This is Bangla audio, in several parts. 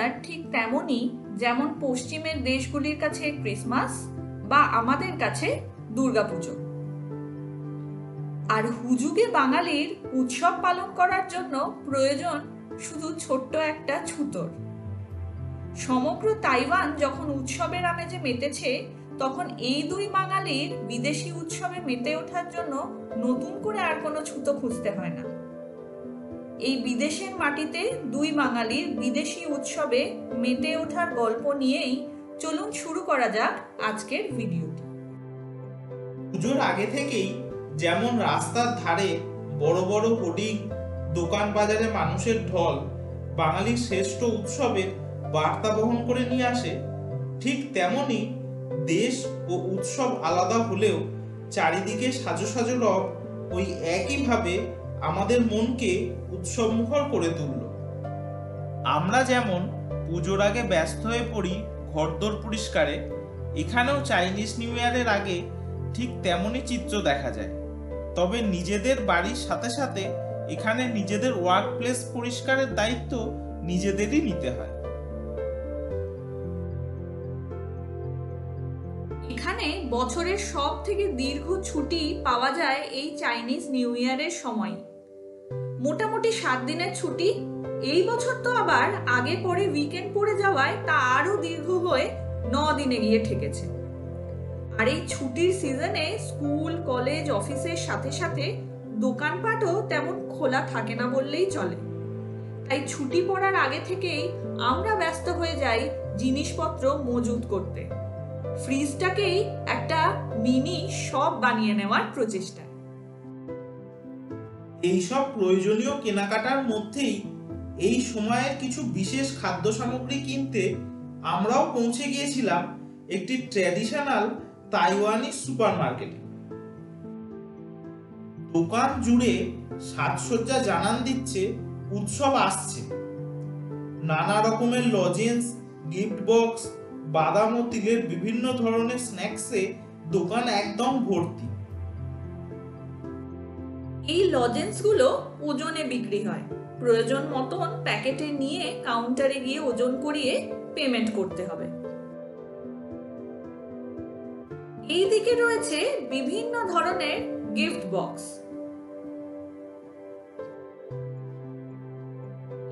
ইয়ার ঠিক তেমনই যেমন পশ্চিমের দেশগুলির কাছে ক্রিসমাস বা আমাদের কাছে দুর্গাপুজো। আর হুজুগে বাঙালির উৎসব পালন করার জন্য প্রয়োজন শুধু ছোট্ট একটা ছুতোর। সমগ্র তাইওয়ান যখন উৎসবের আমেজে মেতেছে, তখন এই দুই বাঙালির বিদেশি উৎসবে মেতে ওঠার জন্য নতুন করে আর কোনো ছুতো খুঁজতে হয় না। এই বিদেশের মাটিতে দুই বাঙালির বিদেশি উৎসবে মেতে ওঠার গল্প নিয়েই চলুন শুরু করা যাক আজকের ভিডিওটি। পুজোর আগে থেকেই যেমন রাস্তার ধারে বড় বড় হোর্ডিং, দোকান বাজারে মানুষের ঢল বাঙালির শ্রেষ্ঠ উৎসবের বার্তা বহন করে নিয়ে আসে, ঠিক তেমনি দেশ ও উৎসব আলাদা হলেও চারিদিকে সাজো সাজো রব ওই একইভাবে আমাদের মনকে উৎসবমুখর করে তুলল। আমরা যেমন পুজোর আগে ব্যস্ত হয়ে পড়ি ঘরদোর পরিষ্কারে, এখানেও চাইনিজ নিউ ইয়ারের আগে ঠিক তেমনই চিত্র দেখা যায়। তবে নিজেদের বাড়ির সাথে সাথে এখানে নিজেদের ওয়ার্ক প্লেস পরিষ্কারের দায়িত্ব নিজেদেরই নিতে হয়। এখানে বছরের সব থেকে দীর্ঘ ছুটি পাওয়া যায় এই চাইনিজ নিউ ইয়ারের সময়, মোটামুটি 7 দিনের ছুটি। এই বছর তো আবার আগে পরে উইকেন্ড পড়ে যাওয়ায় তা আরো দীর্ঘ হয়ে 9 দিনে গিয়ে ঠেকেছে। আর এই ছুটির সিজনে স্কুল, কলেজ, অফিসের সাথে সাথে দোকানপাটও তেমন খোলা থাকে না বললেই চলে। তাই ছুটি পড়ার আগে থেকেই আমরা ব্যস্ত হয়ে যাই জিনিসপত্র মজুত করতে, ফ্রিজটাকেই একটা মিনি শপ বানিয়ে নেওয়ার প্রচেষ্টা। এইসব প্রয়োজনীয় কেনাকাটার মধ্যেই এই সময়ের কিছু বিশেষ খাদ্য সামগ্রী কিনতে আমরাও পৌঁছে গিয়েছিলাম একটি ট্র্যাডিশনাল তাইওয়ানি সুপারমার্কেটে। দোকান জুড়ে সাজসজ্জা জানান দিচ্ছে উৎসব আসছে। নানা রকমের লজেন্স, গিফট বক্স, বাদাম ও তিলের বিভিন্ন ধরনের স্ন্যাক্সে দোকান একদম ভর্তি। এই লজেন্সগুলো ওজনে বিক্রি হয়, প্রয়োজন মতন প্যাকেটে নিয়ে কাউন্টারে গিয়ে ওজন করিয়ে পেমেন্ট করতে হবে। এই দিকে রয়েছে বিভিন্ন ধরনের গিফট বক্স।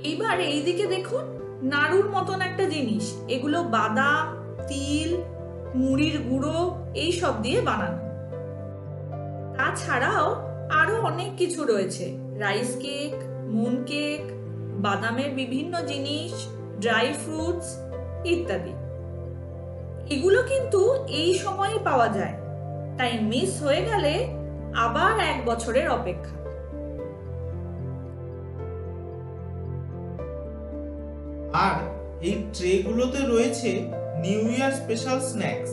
এইবার এই দিকে দেখুন, নাড়ুর মতন একটা জিনিস, এগুলো বাদাম, তিল, মুড়ির গুঁড়ো এইসব দিয়ে বানানো। তাছাড়াও আরো অনেক কিছু রয়েছে, রাইস কেক, মুন কেক, বাদামের বিভিন্ন জিনিস, ড্রাই ফ্রুটস ইত্যাদি। এগুলো কিন্তু এই সময়ে পাওয়া যায়, তাই মিস হয়ে গেলে আবার 1 বছরের অপেক্ষা। আর এই ট্রেগুলোতে রয়েছে নিউ ইয়ার স্পেশাল স্ন্যাক্স।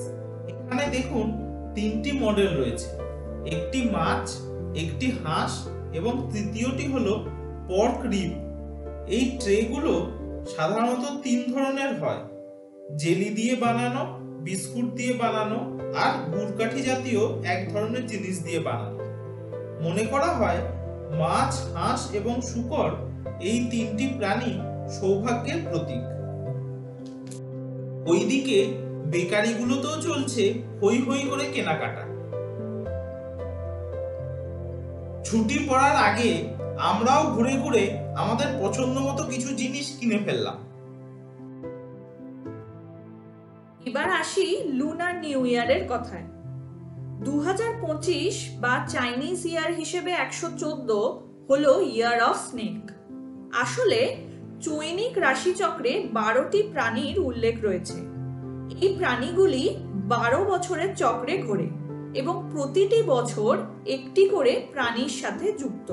এখানে দেখুন 3টি মডেল রয়েছে, একটি মাছ, একটি হাঁস এবং তৃতীয়টি হলো পর্ক রিব। এই ট্রেগুলো সাধারণত 3 ধরনের হয়, জেলি দিয়ে বানানো, বিস্কুট দিয়ে বানানো আর গুড়কাঠি জাতীয় এক ধরনের জিনিস দিয়ে বানানো। মনে করা হয় মাছ, হাঁস এবং শূকর এই 3টি প্রাণী সৌভাগ্যের প্রতীক। ওইদিকে বেকারিগুলোতেও চলছে হই হই করে কেনাকাটা। ছুটি পড়ার আগে আমরাও ঘুরে ঘুরে আমাদের পছন্দ মতো কিছু জিনিস কিনে ফেললাম। এবার আসি লুনার নিউ ইয়ারের কথায়। 2025 বা চাইনিজ ইয়ার হিসেবে 114 হলো ইয়ার অফ স্নেক। আসলে চৈনিক রাশিচক্রে 12টি প্রাণীর উল্লেখ রয়েছে। এই প্রাণীগুলি 12 বছরের চক্রে ঘোরে এবং প্রতিটি বছর একটি করে প্রাণীর সাথে যুক্ত।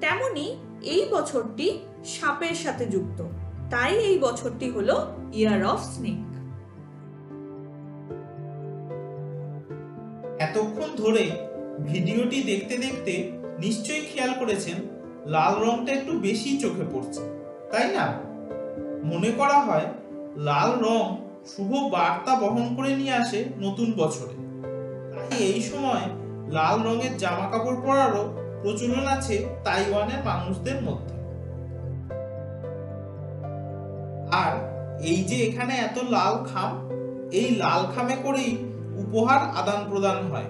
তেমনি এই বছরটি সাপের সাথে যুক্ত, তাই এই বছরটি হলো ইয়ার অফ স্নেক। এতক্ষণ ধরে ভিডিওটি দেখতে দেখতে নিশ্চয়ই খেয়াল করেছেন লাল রংটা একটু বেশি চোখে পড়ছে, তাই না? মনে করা হয় লাল রং শুভ বার্তা বহন করে নিয়ে আসে নতুন বছরে। তাই এই সময় লাল রঙের জামা কাপড় পরারও প্রচলন আছে তাইওয়ানের মানুষদের মধ্যে। আর এই যে এখানে এত লাল খাম, এই লাল খামে করেই উপহার আদান প্রদান হয়।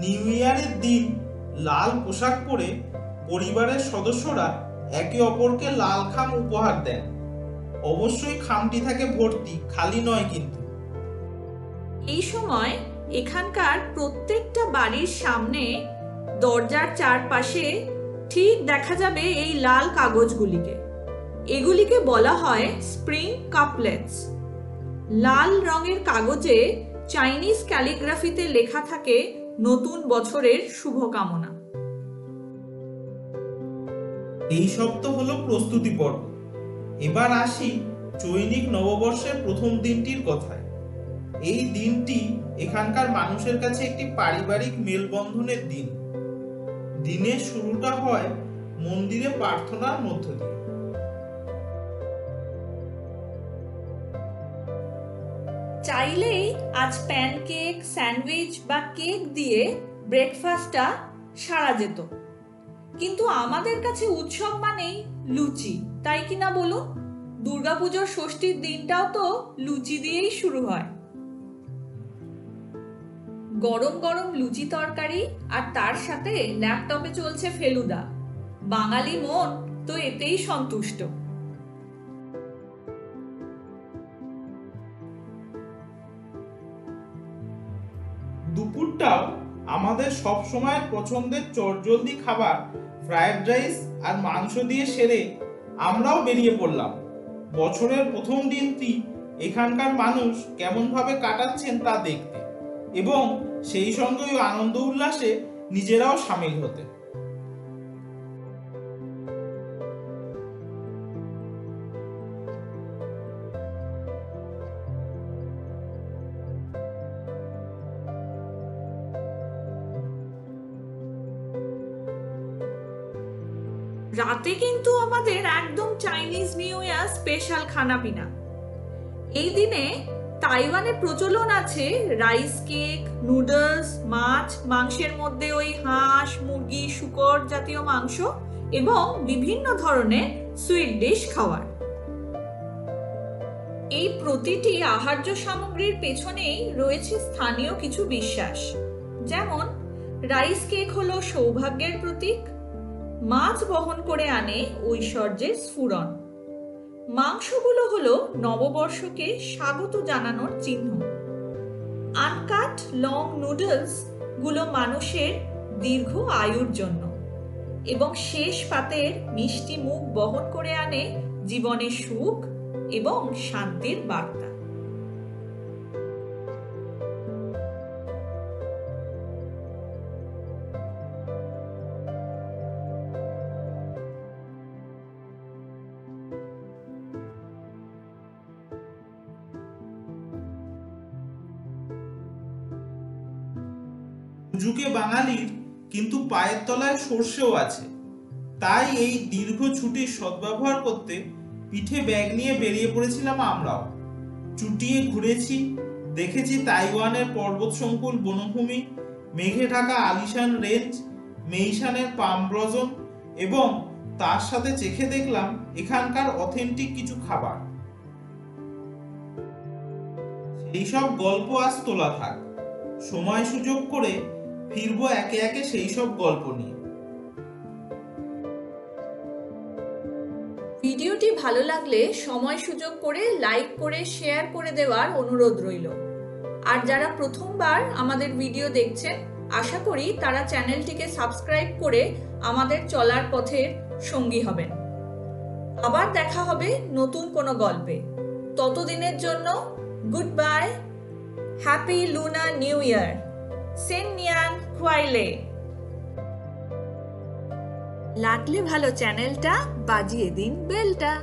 নিউ ইয়ারের দিন লাল পোশাক পরে পরিবারের সদস্যরা একে অপরকে লাল খাম উপহার দেন। অবশ্যই খামটি থাকে ভর্তি, খালি নয় কিন্তু। এই সময় এখানকার প্রত্যেকটা বাড়ির সামনে দরজার চারপাশে ঠিক দেখা যাবে এই লাল কাগজগুলিকে। এগুলিকে বলা হয় স্প্রিং কাপলেটস। লাল রঙের কাগজে চাইনিজ ক্যালিগ্রাফিতে লেখা থাকে নতুন বছরের শুভকামনা। এই সব তো হলো প্রস্তুতি পর্ব। এবার আসি চৈনিক নববর্ষের প্রথম দিনটির কথায়। এই দিনটি এখানকার মানুষের কাছে একটি পারিবারিক মেলবন্ধনের দিন। দিনের শুরুটা হয় মন্দিরে প্রার্থনার মধ্য দিয়ে। চাইলেই আজ প্যানকেক, স্যান্ডউইচ বা কেক দিয়ে ব্রেকফাস্টটা সারা যেত, কিন্তু আমাদের কাছে উৎসব মানেই লুচি, তাই কিনা বলুন? দুর্গাপুজোর ষষ্ঠীর দিনটাও তো লুচি দিয়েই শুরু হয়। গরম গরম লুচি তরকারি আর তার সাথে ল্যাপটপে চলছে ফেলুদা। বাঙালি মন তো এতেই সন্তুষ্ট। দুপুরটাও আমাদের সব সময়ের পছন্দের চটজলদি খাবার ফ্রাইড রাইস আর মাংস দিয়ে সেরে আমরাও বেরিয়ে পড়লাম বছরের প্রথম দিনটি এখানকার মানুষ কেমন ভাবে কাটাচ্ছেন তা দেখতে, এবং সেই সঙ্গে ওই আনন্দ উল্লাসে নিজেরাও সামিল হতে। রাতে কিন্তু আমাদের একদম চাইনিজ নিউ ইয়ার স্পেশাল খানাপিনা। এই দিনে তাইওয়ানে প্রচলন আছে রাইস কেক, নুডলস, মাছ, মাংসের মধ্যে ওই হাঁস, মুরগি, শূকর জাতীয় মাংস এবং বিভিন্ন ধরনের সুইট ডিশ খাওয়ার। এই প্রতিটি আহার্য সামগ্রীর পেছনেই রয়েছে স্থানীয় কিছু বিশ্বাস। যেমন রাইস কেক হলো সৌভাগ্যের প্রতীক, মাছ বহন করে আনে ঐশ্বর্যের স্ফুরণ, মাংসগুলো হলো নববর্ষকে স্বাগত জানানোর চিহ্ন, আনকাট লং নুডলস গুলো মানুষের দীর্ঘ আয়ুর জন্য, এবং শেষ পাতের মিষ্টি মুখ বহন করে আনে জীবনের সুখ এবং শান্তির বার্তা। যুগে বাঙালির কিন্তু পায়ের তলায় সর্ষেও আছে, তাই এই দীর্ঘ ছুটির সদ্ব্যবহার করতে পিঠে ব্যাগ নিয়ে বেরিয়ে পড়েছিলাম আমরাও। চুটিয়ে ঘুরেছি, দেখেছি তাইওয়ানের পর্বত সংকুল বনভূমি, মেঘে ঢাকা আলিশান রেঞ্জ, মেইশানের পাম ব্লসম, এবং তার সাথে চেখে দেখলাম এখানকার অথেন্টিক কিছু খাবার। সেই সব গল্প আজ তোলা থাক, সময় সুযোগ করে ফিরবো একে একে সেই সব গল্প নিয়ে। ভিডিওটি ভালো লাগলে সময় সুযোগ করে লাইক করে শেয়ার করে দেওয়ার অনুরোধ রইল। আর যারা প্রথমবার আমাদের ভিডিও দেখছেন, আশা করি তারা চ্যানেলটিকে সাবস্ক্রাইব করে আমাদের চলার পথের সঙ্গী হবেন। আবার দেখা হবে নতুন কোনো গল্পে। ততদিনের জন্য good bye, happy lunar new year, সেন নিয়ান খুয়াইলে। লাগলে ভালো চ্যানেলটা বাজিয়ে দিন বেলটা।